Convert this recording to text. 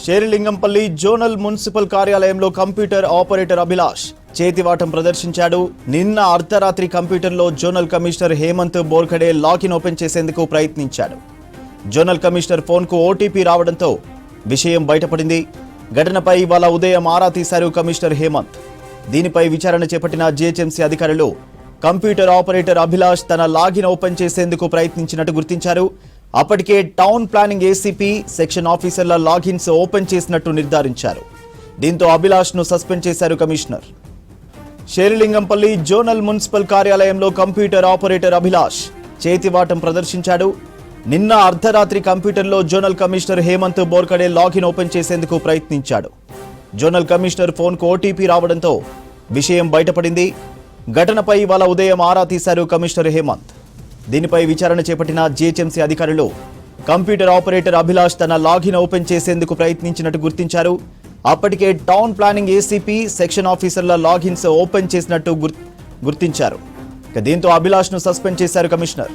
Serilingampally zonal municipal కార్యాలయంలో computer operator Abhilash చేతివాటం ప్రదర్శించాడు. నిన్న అర్ధరాత్రి కంప్యూటర్లో zonal commissioner Hemant Borkhade login open చేసేందుకు ప్రయత్నించాడు. జోనల్ కమిషనర్ ఫోన్కు ఓటీపీ రావడంతో విషయం బయటపడింది. ఘటనపై ఇవాళ ఉదయం ఆరా తీశారు కమిషనర్ హేమంత్. దీనిపై విచారణ చేపట్టిన జీహెచ్ఎంసీ అధికారులు కంప్యూటర్ ఆపరేటర్ అభిలాష్ తన లాగిన్ ఓపెన్ చేసేందుకు ప్రయత్నించినట్టు గుర్తించారు. అప్పటికే టౌన్ ప్లానింగ్ ఏసీపీ సెక్షన్ ఆఫీసర్ల లాగిన్స్ ఓపెన్ చేసినట్టు నిర్ధారించారు. దీంతో అభిలాష్ను సస్పెండ్ చేశారు కమిషనర్. షేరిలింగంపల్లి జోనల్ మున్సిపల్ కార్యాలయంలో కంప్యూటర్ ఆపరేటర్ అభిలాష్ చేతివాటం ప్రదర్శించాడు. నిన్న అర్ధరాత్రి కంప్యూటర్లో zonal commissioner Hemant Borkhade login open చేసేందుకు ప్రయత్నించాడు. జోనల్ కమిషనర్ ఫోన్కు ఓటీపీ రావడంతో విషయం బయటపడింది. ఘటనపై ఇవాళ ఉదయం ఆరా తీశారు కమిషనర్ హేమంత్. దీనిపై విచారణ చేపట్టిన జీహెచ్ఎంసీ అధికారులు కంప్యూటర్ ఆపరేటర్ అభిలాష్ తన లాగిన్ ఓపెన్ చేసేందుకు ప్రయత్నించినట్టు గుర్తించారు. అప్పటికే టౌన్ ప్లానింగ్ ఏసీపీ సెక్షన్ ఆఫీసర్ల లాగిన్స్ ఓపెన్ చేసినట్టు గుర్తించారు. దీంతో అభిలాష్ను సస్పెండ్ చేశారు కమిషనర్.